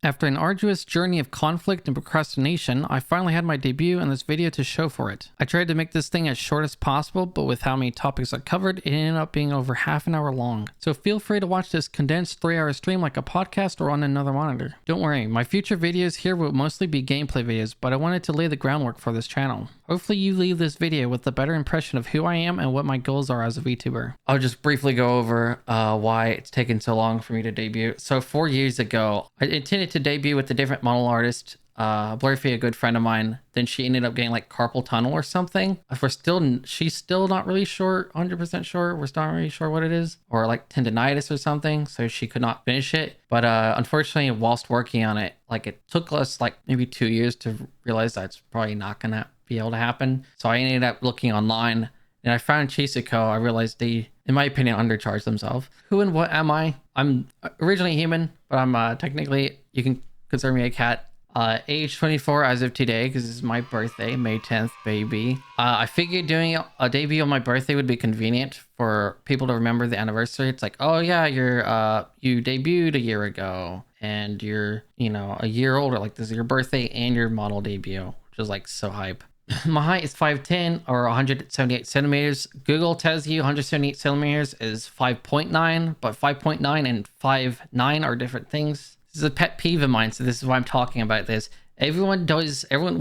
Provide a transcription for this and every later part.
After an arduous journey of conflict and procrastination, I finally had my debut in this video to show for it. I tried to make this thing as short as possible, but with how many topics I covered, it ended up being over half an hour long. So feel free to watch this condensed 3-hour stream like a podcast or on another monitor. Don't worry, my future videos here will mostly be gameplay videos, but I wanted to lay the groundwork for this channel. Hopefully you leave this video with a better impression of who I am and what my goals are as a VTuber. I'll just briefly go over why it's taken so long for me to debut. So 4 years ago, I intended to debut with a different model artist, Blurfy, a good friend of mine. Then she ended up getting like carpal tunnel or something. She's still not really sure, 100% sure. We're still not really sure what it is, or like tendonitis or something. So she could not finish it. But unfortunately, whilst working on it, like it took us like maybe 2 years to realize that's probably not gonna be able to happen. So I ended up looking online and I found Chisako. I realized they, in my opinion, undercharged themselves. Who and what am I? I'm originally human, but I'm technically, you can consider me a cat. Age 24 as of today, because this is my birthday, May 10th, baby. I figured doing a debut on my birthday would be convenient for people to remember the anniversary. It's like, oh yeah, you debuted a year ago and you're, you know, a year older. Like this is your birthday and your model debut, which is like so hype. My height is 5'10" or 178 centimeters. Google tells you 178 centimeters is 5.9, but 5.9 and 5'9" are different things. This is a pet peeve of mine, so this is why I'm talking about this. When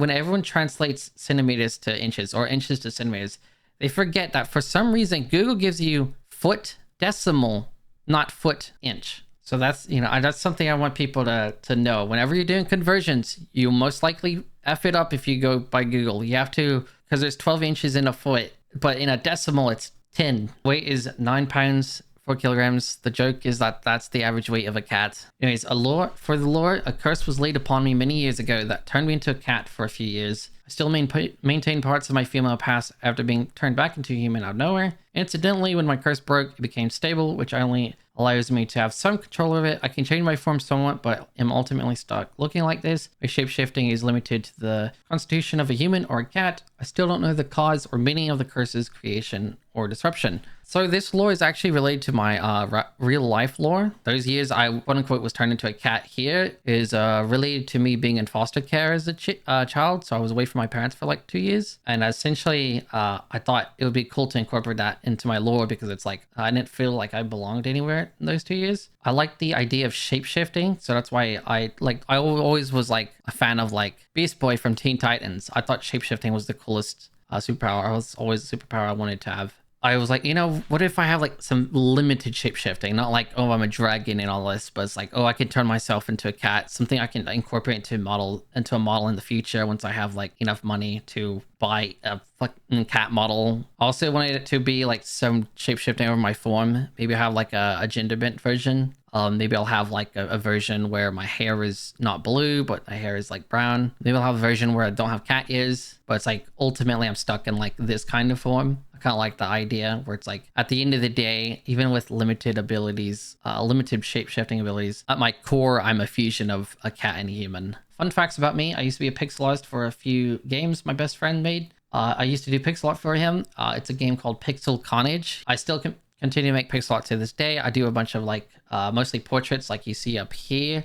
everyone translates centimeters to inches or inches to centimeters, they forget that for some reason Google gives you foot decimal, not foot inch. So that's, you know, that's something I want people to know. Whenever you're doing conversions, you most likely F it up if you go by Google. You have to, because there's 12 inches in a foot, but in a decimal, it's 10. Weight is 9 pounds, 4 kilograms. The joke is that that's the average weight of a cat. Anyways, for the lore, a curse was laid upon me many years ago that turned me into a cat for a few years. I still maintain parts of my female past after being turned back into a human out of nowhere. Incidentally, when my curse broke, it became stable, which only allows me to have some control of it. I can change my form somewhat, but am ultimately stuck. Looking like this, my shape-shifting is limited to the constitution of a human or a cat. I still don't know the cause or meaning of the curse's creation or disruption. So this lore is actually related to my real life lore. Those years I quote unquote was turned into a cat here is related to me being in foster care as a child. So I was away from my parents for like 2 years. And essentially I thought it would be cool to incorporate that into my lore because it's like I didn't feel like I belonged anywhere in those 2 years. I like the idea of shape-shifting. So that's why I always was like a fan of like Beast Boy from Teen Titans. I thought shape-shifting was the coolest superpower. It was always a superpower I wanted to have. I was like, you know, what if I have like some limited shape-shifting? Not like, oh, I'm a dragon and all this, but it's like, oh, I can turn myself into a cat. Something I can incorporate into a model in the future once I have like enough money to buy a fucking cat model. Also wanted it to be like some shape-shifting over my form. Maybe I have like a gender bent version. Maybe I'll have like a version where my hair is not blue, but my hair is like brown. Maybe I'll have a version where I don't have cat ears, but it's like ultimately I'm stuck in like this kind of form. I kind of like the idea where it's like at the end of the day, even with limited abilities, limited shape-shifting abilities, at my core, I'm a fusion of a cat and a human. Fun facts about me. I used to be a pixel artist for a few games my best friend made. I used to do pixel art for him. It's a game called Pixel Carnage. I still continue to make pixel art to this day. I do a bunch of like mostly portraits like you see up here.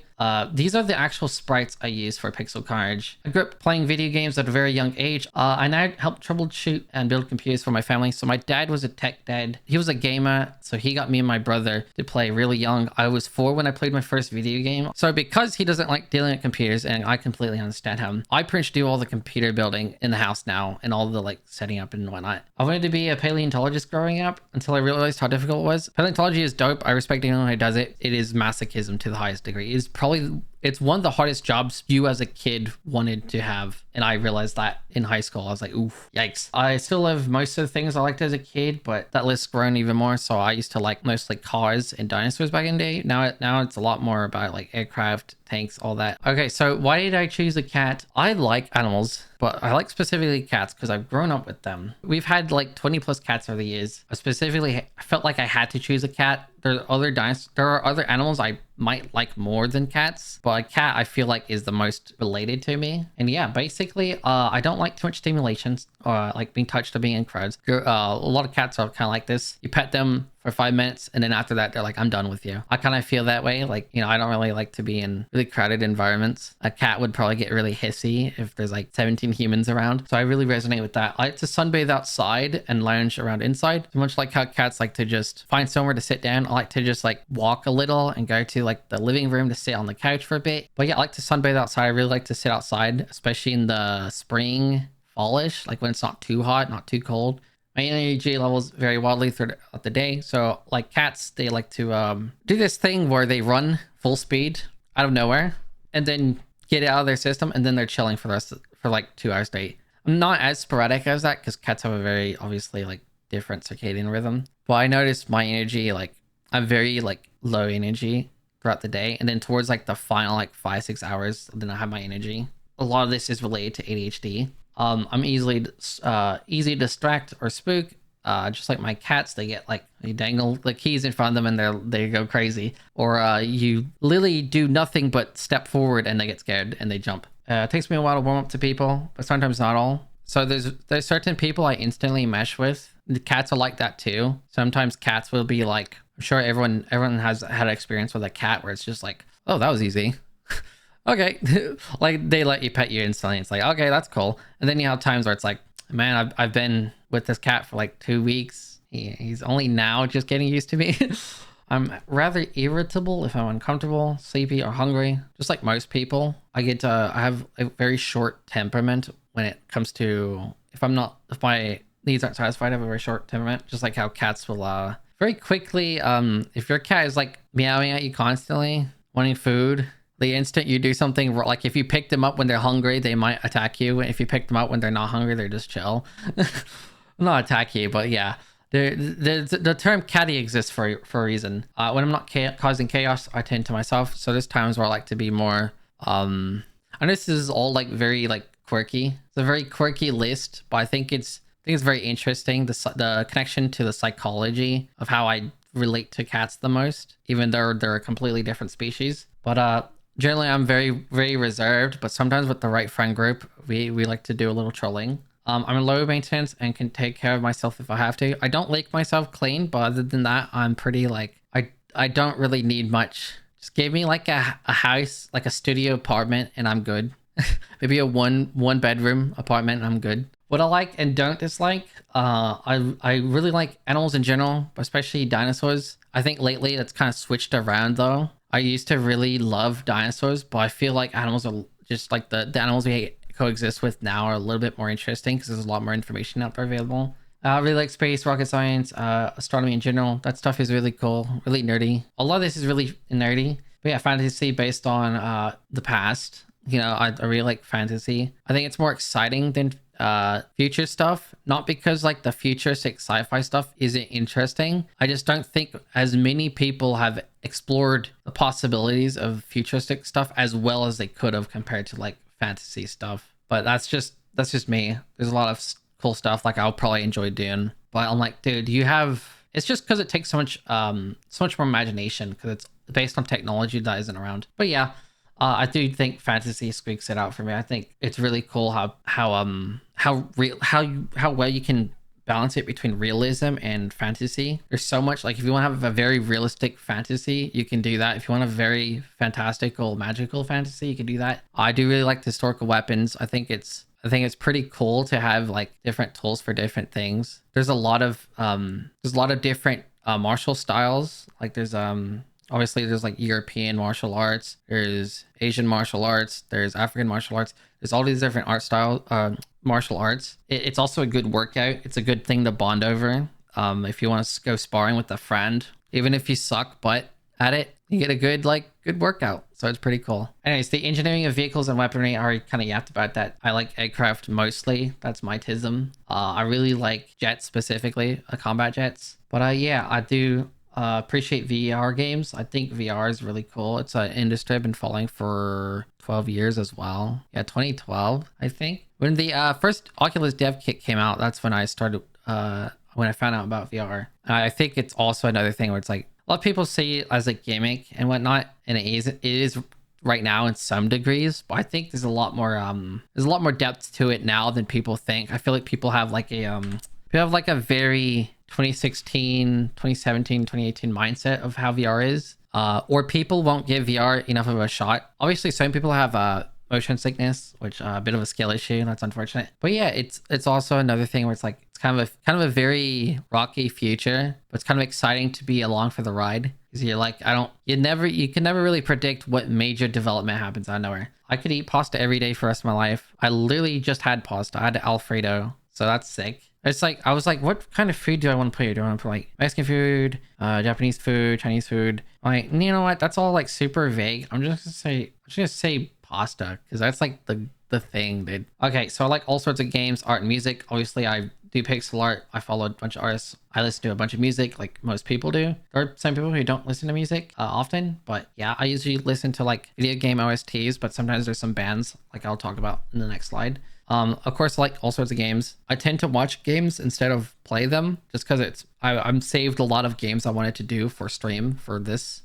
These are the actual sprites I use for Pixel Carnage. I grew up playing video games at a very young age. I now help troubleshoot and build computers for my family. So my dad was a tech dad. He was a gamer, so he got me and my brother to play really young. I was 4 when I played my first video game. So because he doesn't like dealing with computers, and I completely understand him, I pretty much do all the computer building in the house now and all the like setting up and whatnot. I wanted to be a paleontologist growing up until I realized how difficult it was. Paleontology is dope. I respect anyone who does it. It is masochism to the highest degree. It is it's one of the hardest jobs you as a kid wanted to have. And I realized that in high school. I was like, oof, yikes. I still love most of the things I liked as a kid, but that list's grown even more. So I used to like mostly cars and dinosaurs back in the day. Now it's a lot more about like aircraft, tanks, all that. Okay, so why did I choose a cat? I like animals, but I like specifically cats because I've grown up with them. We've had like 20 plus cats over the years. I felt like I had to choose a cat. There are other animals I might like more than cats, but a cat I feel like is the most related to me. And yeah, basically I don't like too much stimulations or like being touched or being in crowds. A lot of cats are kind of like this. You pet them for 5 minutes, and then after that they're like, I'm done with you. I kind of feel that way. Like, you know, I don't really like to be in really crowded environments. A cat would probably get really hissy if there's like 17 humans around. So I really resonate with that. I like to sunbathe outside and lounge around inside. So much like how cats like to just find somewhere to sit down, I like to just like walk a little and go to like the living room to sit on the couch for a bit. But yeah, I like to sunbathe outside. I really like to sit outside, especially in the spring, fallish, like when it's not too hot, not too cold. My energy levels vary wildly throughout the day. So like cats, they like to do this thing where they run full speed out of nowhere and then get it out of their system, and then they're chilling for the rest for like 2 hours straight. I'm not as sporadic as that because cats have a very obviously like different circadian rhythm. But I noticed my energy, like I'm very like low energy throughout the day, and then towards like the final like 5-6 hours, then I have my energy. A lot of this is related to ADHD. I'm easy to distract or spook. Just like my cats, they get like, you dangle the keys in front of them and they go crazy, or you literally do nothing but step forward and they get scared and they jump. It takes me a while to warm up to people, but sometimes not all. So there's certain people I instantly mesh with. The cats are like that too. Sometimes cats will be like, I'm sure everyone has had an experience with a cat where it's just like, oh, that was easy. Okay. Like they let you pet you instantly. It's like, okay, that's cool. And then you have times where it's like, man, I've been with this cat for like 2 weeks. He's only now just getting used to me. I'm rather irritable if I'm uncomfortable, sleepy, or hungry. Just like most people, I have a very short temperament when it comes to if my needs aren't satisfied. I have a very short temperament, just like how cats will very quickly. If your cat is like meowing at you constantly, wanting food, the instant you do something, like if you pick them up when they're hungry, they might attack you. If you pick them up when they're not hungry, they're just chill. Not attack you, but yeah. The term catty exists for a reason. When I'm not causing chaos, I tend to myself. So there's times where I like to be more... and this is all like very like quirky. It's a very quirky list, but I think it's very interesting. The connection to the psychology of how I relate to cats the most, even though they're a completely different species. But generally, I'm very, very reserved, but sometimes with the right friend group, we like to do a little trolling. I'm low maintenance and can take care of myself if I have to. I don't lick myself clean, but other than that, I'm pretty like, I don't really need much. Just give me like a house, like a studio apartment, and I'm good. Maybe a one bedroom apartment, and I'm good. What I like and don't dislike, I really like animals in general, especially dinosaurs. I think lately it's kind of switched around though. I used to really love dinosaurs, but I feel like animals are just like the animals we coexist with now are a little bit more interesting because there's a lot more information out there available. I really like space, rocket science, astronomy in general. That stuff is really cool, really nerdy. A lot of this is really nerdy, but yeah, fantasy based on the past. You know, I really like fantasy. I think it's more exciting than future stuff, not because like the futuristic sci-fi stuff isn't interesting. I just don't think as many people have explored the possibilities of futuristic stuff as well as they could have compared to like fantasy stuff. But that's just me. There's a lot of cool stuff like I'll probably enjoy doing, but I'm like, dude, it's just because it takes so much more imagination because it's based on technology that isn't around. But yeah, I do think fantasy squeaks it out for me. I think it's really cool how well you can balance it between realism and fantasy. There's so much, like if you want to have a very realistic fantasy, you can do that. If you want a very fantastical, magical fantasy, you can do that. I do really like historical weapons. I think it's pretty cool to have like different tools for different things. There's a lot of different martial styles. Like there's obviously there's like European martial arts, there's Asian martial arts, there's African martial arts. There's all these different martial arts. It's also a good workout. It's a good thing to bond over. If you want to go sparring with a friend, even if you suck butt at it, you get a good workout. So it's pretty cool. Anyways, the engineering of vehicles and weaponry, I already kind of yapped about that. I like aircraft mostly. That's my tism. I really like jets specifically, combat jets. But yeah, I do appreciate VR games. I think VR is really cool. It's an industry I've been following for 12 years as well. Yeah, 2012, I think. When the first Oculus dev kit came out, that's when I started, when I found out about VR. I think it's also another thing where it's like, a lot of people see it as a gimmick and whatnot, and it is right now in some degrees, but I think there's a lot more depth to it now than people think. I feel like people have like a very 2016, 2017, 2018 mindset of how VR is. Or people won't give VR enough of a shot. Obviously, some people have motion sickness, which a bit of a skill issue, and that's unfortunate. But yeah, it's also another thing where it's like it's kind of a very rocky future, but it's kind of exciting to be along for the ride. Because you're like, you can never really predict what major development happens out of nowhere. I could eat pasta every day for the rest of my life. I literally just had pasta. I had Alfredo, so that's sick. It's like, I was like, what kind of food do I want to put? Do I want to put like Mexican food, Japanese food, Chinese food? Like, you know what? That's all like super vague. I'm just gonna say pasta, because that's like the thing, dude. Okay, so I like all sorts of games, art and music. Obviously, I do pixel art. I follow a bunch of artists. I listen to a bunch of music, like most people do. There are some people who don't listen to music often, but yeah, I usually listen to like video game OSTs, but sometimes there's some bands like I'll talk about in the next slide. Of course, like all sorts of games. I tend to watch games instead of play them, just because I'm saved a lot of games I wanted to do for stream for this.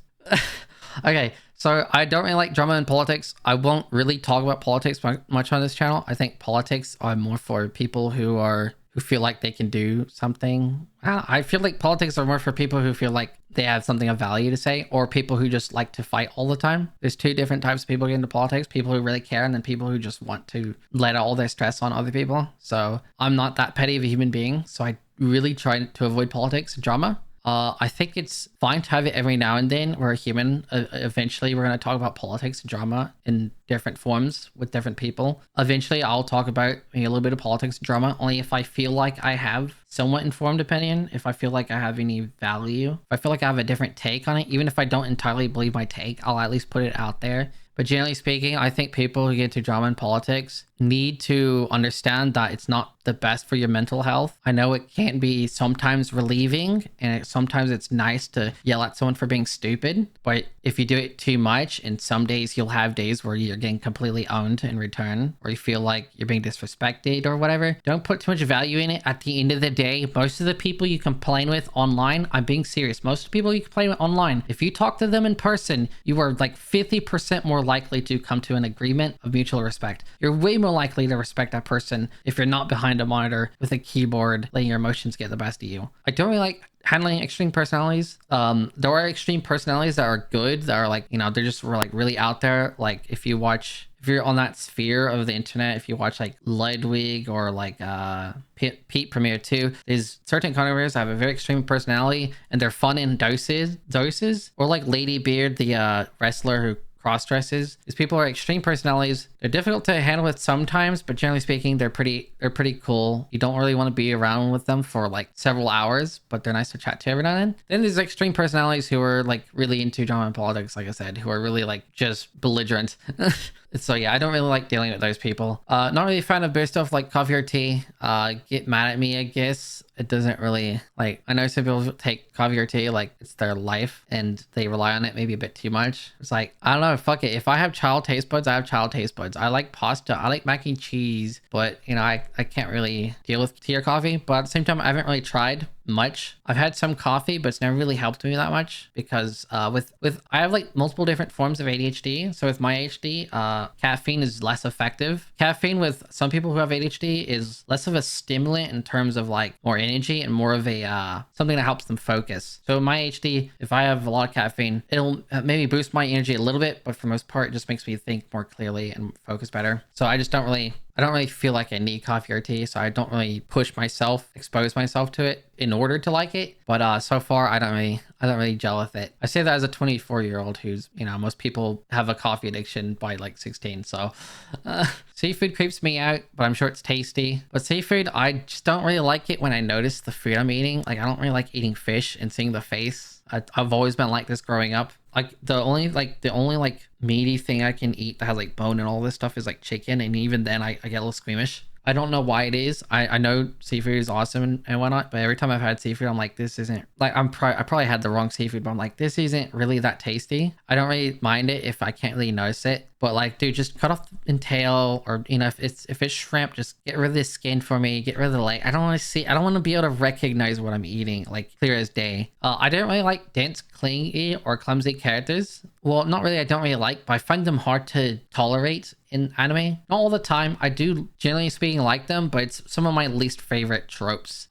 Okay, so I don't really like drama and politics. I won't really talk about politics much on this channel. I think politics are more for people who feel like they can do something. I feel like politics are more for people who feel like they have something of value to say, or people who just like to fight all the time. There's two different types of people get into politics: people who really care, and then people who just want to let all their stress on other people. So I'm not that petty of a human being, so I really try to avoid politics and drama. I think it's fine to have it every now and then. We're a human. Eventually, we're going to talk about politics and drama in different forms with different people. Eventually, I'll talk about a little bit of politics and drama, only if I feel like I have somewhat informed opinion, if I feel like I have any value, if I feel like I have a different take on it. Even if I don't entirely believe my take, I'll at least put it out there. But generally speaking, I think people who get into drama and politics need to understand that it's not the best for your mental health. I know it can be sometimes relieving, and sometimes it's nice to yell at someone for being stupid. But if you do it too much, and some days you'll have days where you're getting completely owned in return, or you feel like you're being disrespected or whatever, don't put too much value in it. At the end of the day, most of the people you complain with online, I'm being serious, most of the people you complain with online, if you talk to them in person, you are like 50% more likely to come to an agreement of mutual respect. You're way more likely to respect that person if you're not behind a monitor with a keyboard letting your emotions get the best of you. I don't really like handling extreme personalities. There are extreme personalities that are good, that are like, you know, they're just like really out there. Like if you're on that sphere of the internet, if you watch like Ludwig or like Pete Premier 2, there's certain content that have a very extreme personality and they're fun in doses. Or like Lady Beard, the wrestler who cross dresses. These people are extreme personalities. They're difficult to handle with sometimes, but generally speaking, they're pretty cool. You don't really want to be around with them for like several hours, but they're nice to chat to every now and then there's extreme personalities who are like really into drama and politics, like I said, who are really like just belligerent. So yeah, I don't really like dealing with those people. Not really a fan of beer stuff like coffee or tea. Get mad at me, I guess. It doesn't really, like, I know some people take coffee or tea like it's their life and they rely on it maybe a bit too much. It's like, I don't know, fuck it. If I have child taste buds, I have child taste buds. I like pasta, I like mac and cheese, but you know, I can't really deal with tea or coffee. But at the same time, I haven't really tried much. I've had some coffee, but it's never really helped me that much because with I have like multiple different forms of ADHD. So with my ADHD, caffeine is less effective. Caffeine with some people who have ADHD is less of a stimulant in terms of like more energy and more of a something that helps them focus. So my ADHD, if I have a lot of caffeine, it'll maybe boost my energy a little bit, but for the most part, it just makes me think more clearly and focus better. So I don't really feel like I need coffee or tea, so I don't really expose myself to it in order to like it. But so far, I don't really gel with it. I say that as a 24-year-old who's, you know, most people have a coffee addiction by like 16. So seafood creeps me out, but I'm sure it's tasty. But seafood, I just don't really like it when I notice the food I'm eating. Like I don't really like eating fish and seeing the face. I've always been like this growing up. Like the only meaty thing I can eat that has like bone and all this stuff is like chicken, and even then I get a little squeamish. I don't know why it is. I know seafood is awesome and whatnot, but every time I've had seafood, I'm like, this isn't like I probably had the wrong seafood, but I'm like, this isn't really that tasty. I don't really mind it if I can't really notice it. But like, dude, just cut off the tail, or you know, if it's shrimp, just get rid of the skin for me. Get rid of the leg. I don't want to see. I don't want to be able to recognize what I'm eating, like clear as day. I don't really like dense, clingy, or clumsy characters. Well, not really. I don't really like, but I find them hard to tolerate in anime. Not all the time. I do, generally speaking, like them, but it's some of my least favorite tropes.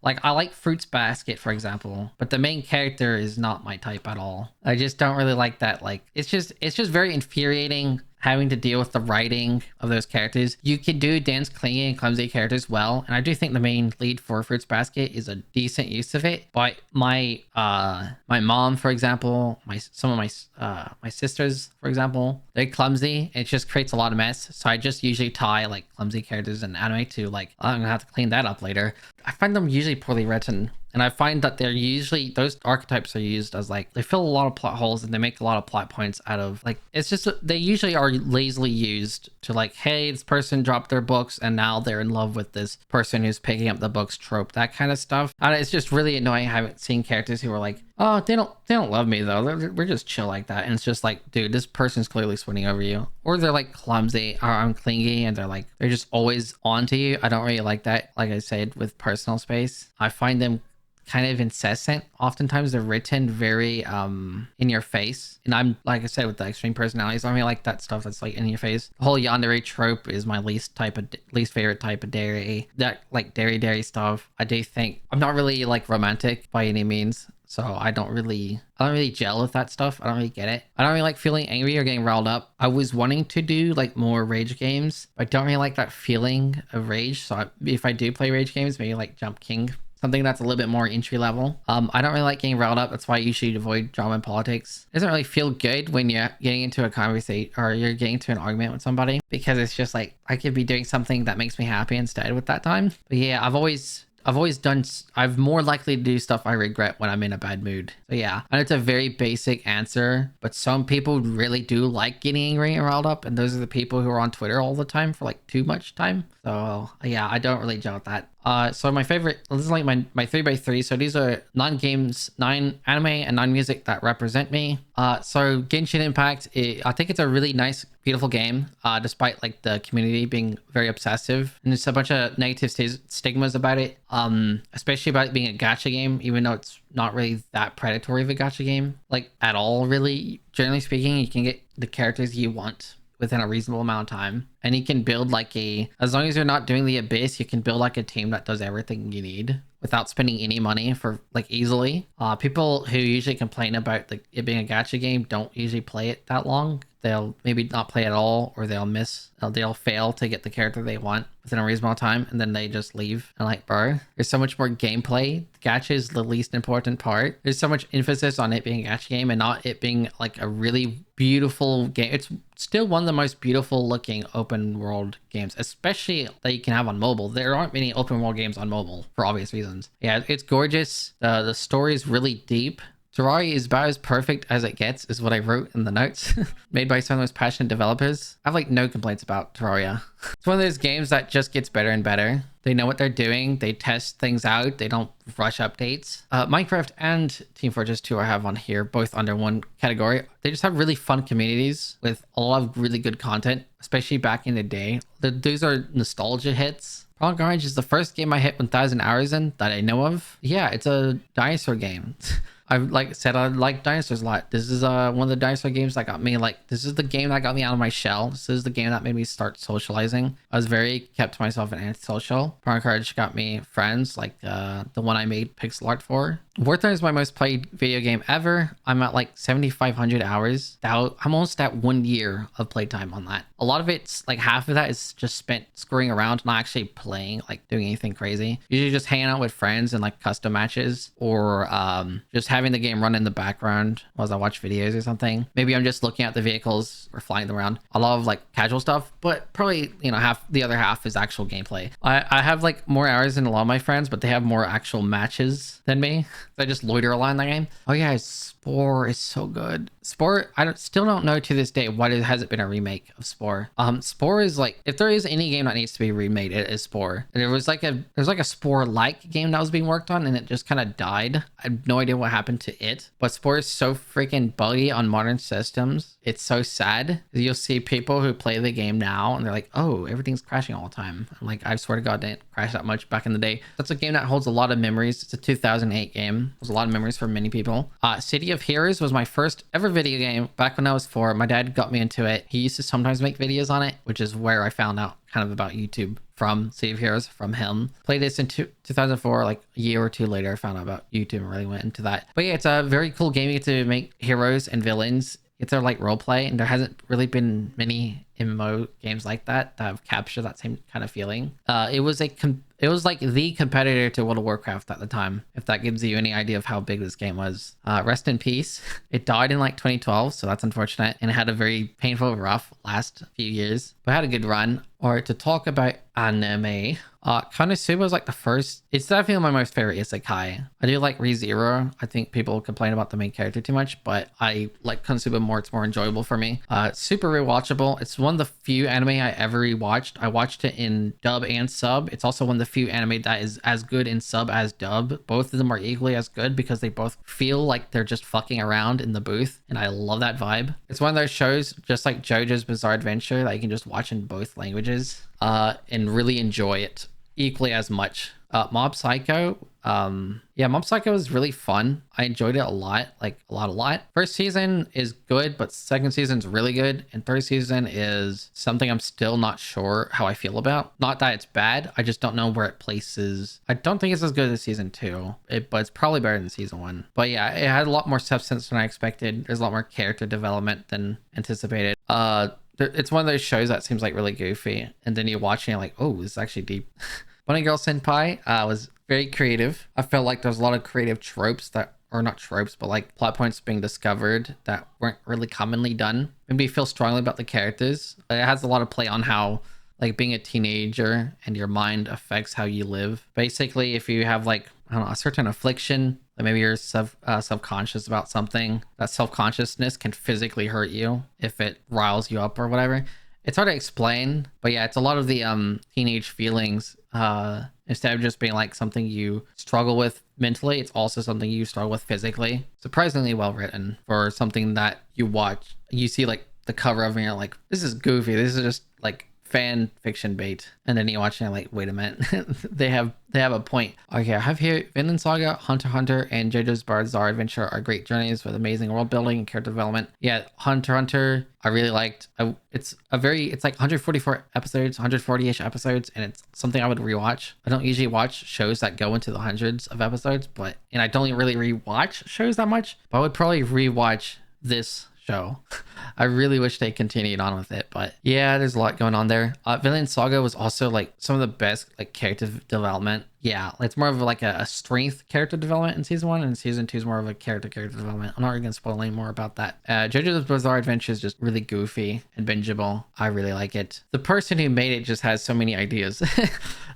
Like I like Fruits Basket, for example, but the main character is not my type at all. I just don't really like that. Like it's just very infuriating having to deal with the writing of those characters. You can do dense, clingy, and clumsy characters well, and I do think the main lead for Fruits Basket is a decent use of it. But my mom, for example, some of my sisters, for example, they're clumsy. It just creates a lot of mess. So I just usually tie like clumsy characters in anime to like, oh, I'm gonna have to clean that up later. I find them usually poorly written. And I find that they're usually, those archetypes are used as like, they fill a lot of plot holes and they make a lot of plot points out of like, it's just, they usually are lazily used to like, hey, this person dropped their books and now they're in love with this person who's picking up the books trope, that kind of stuff. And it's just really annoying having seen characters who are like, oh, they don't love me though. We're just chill like that. And it's just like, dude, this person's clearly swooning over you. Or they're like clumsy or clingy and they're just always on to you. I don't really like that. Like I said, with personal space, I find them kind of incessant. Oftentimes they're written very in your face, and I'm, like I said, with the extreme personalities, I mean, like that stuff that's like in your face. The whole yandere trope is my least favorite type of dairy. That like dairy stuff, I do think I'm not really like romantic by any means, so I don't really gel with that stuff. I don't really get it. I don't really like feeling angry or getting riled up. I was wanting to do like more rage games, but I don't really like that feeling of rage. So if I do play rage games, maybe like Jump King, something that's a little bit more entry level. I don't really like getting riled up. That's why I usually avoid drama and politics. It doesn't really feel good when you're getting into a conversation or you're getting into an argument with somebody, because it's just like, I could be doing something that makes me happy instead with that time. But yeah, I'm more likely to do stuff I regret when I'm in a bad mood. So yeah, and it's a very basic answer, but some people really do like getting angry and riled up, and those are the people who are on Twitter all the time for like too much time. So yeah, I don't really gel with that. So my favorite, this is like my 3x3. So these are non-games, 9 anime and non-music that represent me. So Genshin Impact, I think it's a really nice, beautiful game, despite like the community being very obsessive, and there's a bunch of negative stigmas about it, especially about it being a gacha game, even though it's not really that predatory of a gacha game, like at all really. Generally speaking, you can get the characters you want within a reasonable amount of time, and you can build like as long as you're not doing the Abyss, you can build like a team that does everything you need without spending any money for like easily. People who usually complain about like it being a gacha game don't usually play it that long. They'll maybe not play at all, or they'll fail to get the character they want within a reasonable time, and then they just leave. And like, bro, there's so much more gameplay. Gacha is the least important part. There's so much emphasis on it being a gacha game and not it being like a really beautiful game. It's still one of the most beautiful looking open world games, especially that you can have on mobile. There aren't many open world games on mobile for obvious reasons. Yeah, it's gorgeous. The story is really deep. Terraria is about as perfect as it gets, is what I wrote in the notes. Made by some of the most passionate developers. I have like no complaints about Terraria. It's one of those games that just gets better and better. They know what they're doing. They test things out. They don't rush updates. Minecraft and Team Fortress 2 I have on here, both under one category. They just have really fun communities with a lot of really good content, especially back in the day. Those are nostalgia hits. Prong Orange is the first game I hit 1,000 hours in that I know of. Yeah, it's a dinosaur game. I like said I like dinosaurs a lot. This is one of the dinosaur games that got me like, this is the game that got me out of my shell. This is the game that made me start socializing. I was very kept to myself and antisocial. Prong Orange got me friends, like the one I made pixel art for. Warzone is my most played video game ever. I'm at like 7,500 hours. I'm almost at 1 year of playtime on that. A lot of it's like half of that is just spent screwing around, not actually playing, like doing anything crazy. Usually just hanging out with friends and like custom matches, or just having the game run in the background while I watch videos or something. Maybe I'm just looking at the vehicles or flying them around. A lot of like casual stuff, but probably, you know, the other half is actual gameplay. I have like more hours than a lot of my friends, but they have more actual matches than me. I just loiter a lot in that game. Oh yeah, Spore is so good. Spore, still don't know to this day why it hasn't been a remake of Spore. Spore is like, if there is any game that needs to be remade, it is Spore. There's like a Spore-like game that was being worked on and it just kind of died. I have no idea what happened to it, but Spore is so freaking buggy on modern systems. It's so sad. You'll see people who play the game now and they're like, oh, everything's crashing all the time. I'm like, I swear to God, it didn't crash that much back in the day. That's a game that holds a lot of memories. It's a 2008 game. There's a lot of memories for many people. City of Heroes was my first ever video game back when I was 4. My dad got me into it. He used to sometimes make videos on it, which is where I found out kind of about YouTube, from City of Heroes, from him. Played this in 2004, like a year or two later, I found out about YouTube and really went into that. But yeah, it's a very cool game. You get to make heroes and villains. It's a like role play, and there hasn't really been many MMO games like that have captured that same kind of feeling. It was like the competitor to World of Warcraft at the time, if that gives you any idea of how big this game was. Rest in peace. It died in like 2012, so that's unfortunate, and it had a very painful, rough last few years, but had a good run. Or to talk about anime, Konosuba was like the first. It's definitely my most favorite isekai. I do like ReZero. I think people complain about the main character too much, but I like Konosuba more. It's more enjoyable for me. Super rewatchable. It's one of the few anime I ever rewatched. I watched it in dub and sub. It's also one of the few anime that is as good in sub as dub. Both of them are equally as good because they both feel like they're just fucking around in the booth, and I love that vibe. It's one of those shows, just like JoJo's Bizarre Adventure, that you can just watch in both languages and really enjoy it equally as much. Mob Psycho, Mob Psycho is really fun. I enjoyed it a lot, like a lot. First season is good, but second season's really good, and third season is something I'm still not sure how I feel about. Not that it's bad, I just don't know where it places. I don't think it's as good as season 2, but it's probably better than season 1. But yeah, it had a lot more substance than I expected. There's a lot more character development than anticipated. It's one of those shows that seems like really goofy, and then you watch it and you're like, oh, this is actually deep. Bunny Girl Senpai was very creative. I felt like there's a lot of creative tropes that, or not tropes, but like plot points being discovered that weren't really commonly done. Made me feel strongly about the characters. It has a lot of play on how like being a teenager and your mind affects how you live. Basically, if you have like, I don't know, a certain affliction, like maybe you're subconscious about something, that self-consciousness can physically hurt you if it riles you up or whatever. It's hard to explain, but yeah, it's a lot of the teenage feelings. Instead of just being like something you struggle with mentally, it's also something you struggle with physically. Surprisingly well written for something that you watch. You see like the cover of it and you're like, this is goofy. This is just like fan fiction bait, and then you watch it and like, wait a minute, they have a point. Okay, I have here Vinland Saga, Hunter x Hunter, and JoJo's Bizarre Adventure are great journeys with amazing world building and character development. Yeah, Hunter x Hunter I really liked. It's like 144 episodes, 140-ish episodes, and it's something I would rewatch. I don't usually watch shows that go into the hundreds of episodes, and I don't really rewatch shows that much, but I would probably rewatch this show. I really wish they continued on with it, but yeah, there's a lot going on there. Vinland Saga was also like some of the best like character development. Yeah, it's more of like a strength character development in season 1, and season 2 is more of a character development. I'm not really gonna spoil any more about that. JoJo's Bizarre Adventure is just really goofy and bingeable. I really like it. The person who made it just has so many ideas.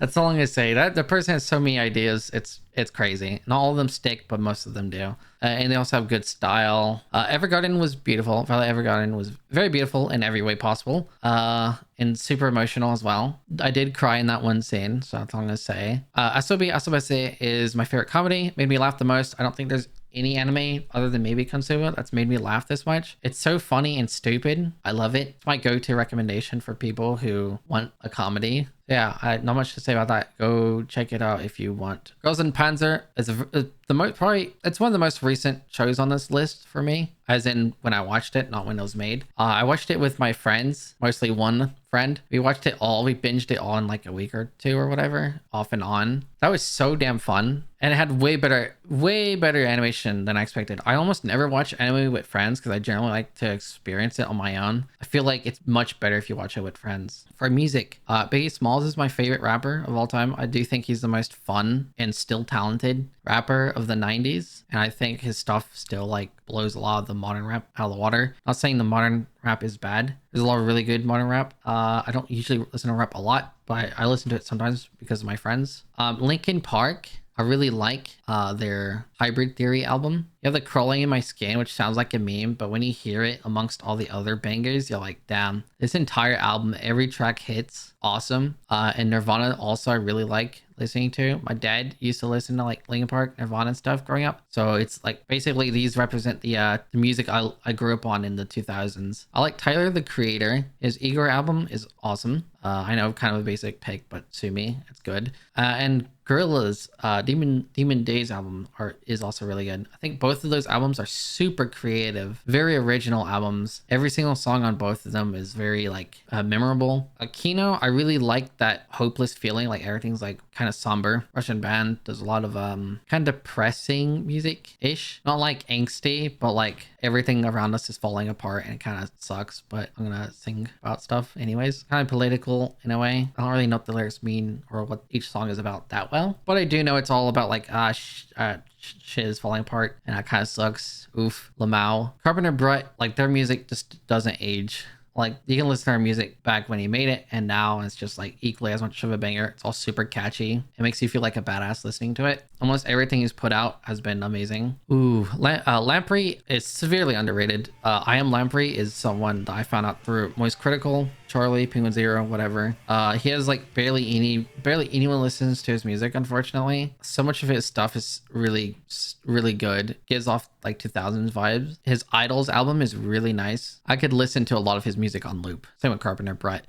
That's all I'm gonna say. That the person has so many ideas. It's crazy. Not all of them stick, but most of them do. And they also have good style. Evergarden was beautiful. Violet Evergarden was very beautiful in every way possible. And super emotional as well. I did cry in that one scene, so that's all I'm gonna say. Asobi is my favorite comedy. Made me laugh the most. I don't think there's any anime other than maybe Konosuba that's made me laugh this much. It's so funny and stupid. I love it. It's my go-to recommendation for people who want a comedy. Yeah, not much to say about that. Go check it out if you want. Girls in Panzer is it's one of the most recent shows on this list for me, as in when I watched it, not when it was made. I watched it with my friends, mostly one friend. We watched it all. We binged it all in like a week or two or whatever, off and on. That was so damn fun. And it had way better animation than I expected. I almost never watch anime with friends because I generally like to experience it on my own. I feel like it's much better if you watch it with friends. For music, Biggie Smalls is my favorite rapper of all time. I do think he's the most fun and still talented rapper of the 90s. And I think his stuff still like blows a lot of the modern rap out of the water. Not saying the modern rap is bad. There's a lot of really good modern rap. I don't usually listen to rap a lot, but I listen to it sometimes because of my friends. Linkin Park, I really like their Hybrid Theory album. You have the Crawling in My Skin, which sounds like a meme, but when you hear it amongst all the other bangers, you're like, damn, this entire album, every track hits. Awesome. And Nirvana also I really like listening to. My dad used to listen to like Linkin Park, Nirvana and stuff growing up. So it's like basically these represent the music I grew up on in the 2000s. I like Tyler the Creator. His Igor album is awesome. I know, kind of a basic pick, but sue me, it's good. And Gorillaz Demon Days album is also really good. I think both of those albums are super creative, very original albums. Every single song on both of them is very like memorable. Kino, I really like that hopeless feeling, like everything's like kind of somber. Russian band does a lot of kind of depressing music ish, not like angsty, but like everything around us is falling apart and it kind of sucks, but I'm gonna sing about stuff anyways. Kind of political in a way. I don't really know what the lyrics mean or what each song is about that well, but I do know it's all about like shit is falling apart and that kind of sucks. Oof. Lamau, Carpenter Brut, like their music just doesn't age. Like you can listen to our music back when he made it and now it's just like equally as much of a banger. It's all super catchy. It makes you feel like a badass listening to it. Almost everything he's put out has been amazing. Ooh, Lamprey is severely underrated. I Am Lamprey is someone that I found out through Moist Critical, Charlie, Penguin Zero, whatever. He has like barely anyone listens to his music, unfortunately. So much of his stuff is really good. Gives off like 2000s vibes. His Idols album is really nice. I could listen to a lot of his music on loop. Same with Carpenter Brut.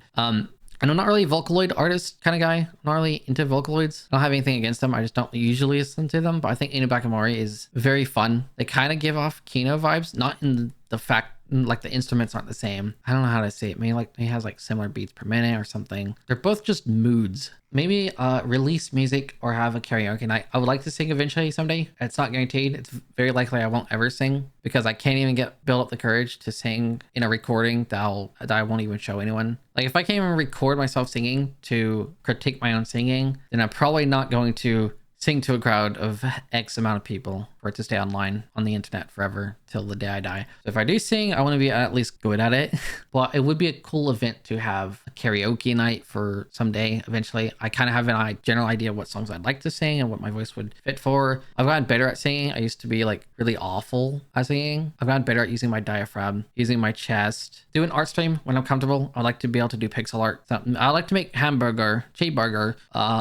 And I'm not really a Vocaloid artist kind of guy. I'm not really into Vocaloids. I don't have anything against them. I just don't usually listen to them. But I think Inu Bakamori is very fun. They kind of give off Kino vibes, not in the fact like the instruments aren't the same. I don't know how to say it. Maybe like he has like similar beats per minute or something. They're both just moods. Maybe release music or have a karaoke night. I would like to sing eventually someday. It's not guaranteed. It's very likely I won't ever sing because I can't even build up the courage to sing in a recording that I won't even show anyone. Like if I can't even record myself singing to critique my own singing, then I'm probably not going to sing to a crowd of X amount of people for it to stay online on the internet forever till the day I die. So if I do sing, I want to be at least good at it. But it would be a cool event to have a karaoke night for someday eventually. I kind of have a general idea what songs I'd like to sing and what my voice would fit for. I've gotten better at singing. I used to be like really awful at singing. I've gotten better at using my diaphragm, using my chest. Do an art stream when I'm comfortable. I like to be able to do pixel art. So I like to make cheeseburger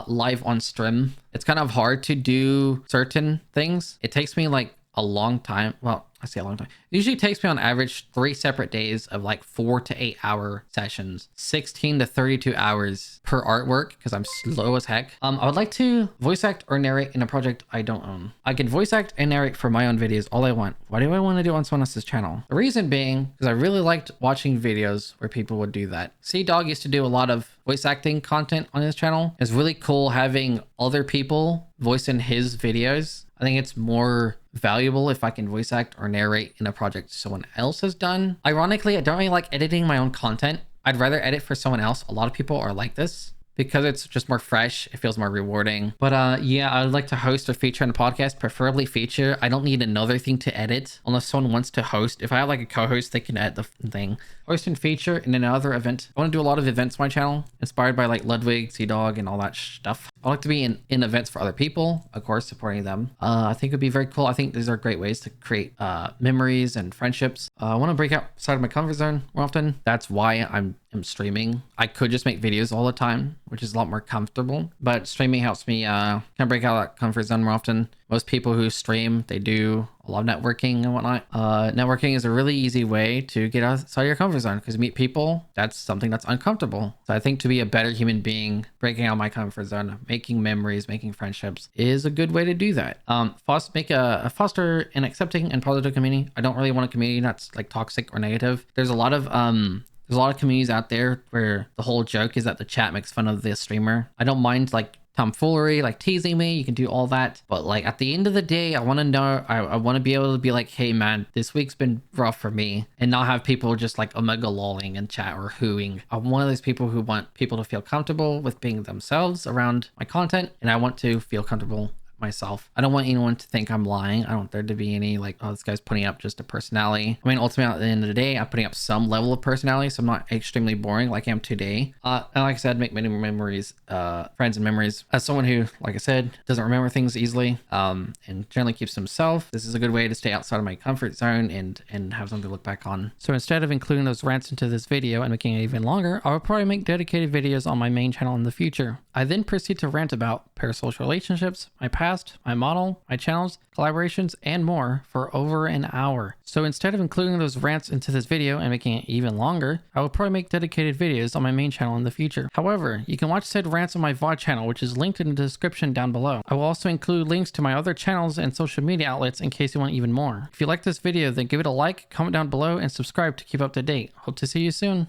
live on stream. It's kind of hard to do certain things. It takes me like a long time. Well, I say a long time. It usually takes me on average 3 separate days of like 4 to 8 hour sessions, 16 to 32 hours per artwork because I'm slow as heck. I would like to voice act or narrate in a project I don't own. I can voice act and narrate for my own videos all I want. Why do I want to do it on someone else's channel? The reason being because I really liked watching videos where people would do that. C-Dog used to do a lot of voice acting content on his channel. It's really cool having other people voice in his videos. I think it's more valuable if I can voice act or narrate in a project someone else has done. Ironically, I don't really like editing my own content. I'd rather edit for someone else. A lot of people are like this because it's just more fresh. It feels more rewarding. But yeah, I'd like to host or feature on a podcast, preferably feature. I don't need another thing to edit unless someone wants to host. If I have like a co-host, they can edit the thing. Host and feature in another event. I want to do a lot of events on my channel, inspired by like Ludwig, Sea-Dog, and all that stuff. I like to be in events for other people, of course, supporting them. I think it'd be very cool. I think these are great ways to create memories and friendships. I want to break outside of my comfort zone more often. That's why I'm streaming. I could just make videos all the time, which is a lot more comfortable, but streaming helps me kind of break out of that comfort zone more often. Most people who stream, they do a lot of networking and whatnot. Networking is a really easy way to get outside your comfort zone because meet people, that's something that's uncomfortable. So I think to be a better human being, breaking out of my comfort zone, making memories, making friendships is a good way to do that. Foster an accepting and positive community. I don't really want a community that's like toxic or negative. There's a lot of communities out there where the whole joke is that the chat makes fun of the streamer. I don't mind like tomfoolery, like teasing me. You can do all that, but like at the end of the day, I want to know, I want to be able to be like, hey man, this week's been rough for me, and not have people just like omega lolling in chat or hooing. I'm one of those people who want people to feel comfortable with being themselves around my content, and I want to feel comfortable myself. I don't want anyone to think I'm lying. I don't want there to be any like, oh, this guy's putting up just a personality. I mean, ultimately at the end of the day, I'm putting up some level of personality, so I'm not extremely boring like I am today. And like I said, make many memories, friends and memories. As someone who, like I said, doesn't remember things easily, and generally keeps to himself, this is a good way to stay outside of my comfort zone and have something to look back on. So instead of including those rants into this video and making it even longer, I will probably make dedicated videos on my main channel in the future. I then proceed to rant about parasocial relationships, my past, my model, my channels, collaborations, and more for over an hour. So instead of including those rants into this video and making it even longer, I will probably make dedicated videos on my main channel in the future. However, you can watch said rants on my VOD channel, which is linked in the description down below. I will also include links to my other channels and social media outlets in case you want even more. If you like this video, then give it a like, comment down below, and subscribe to keep up to date. Hope to see you soon.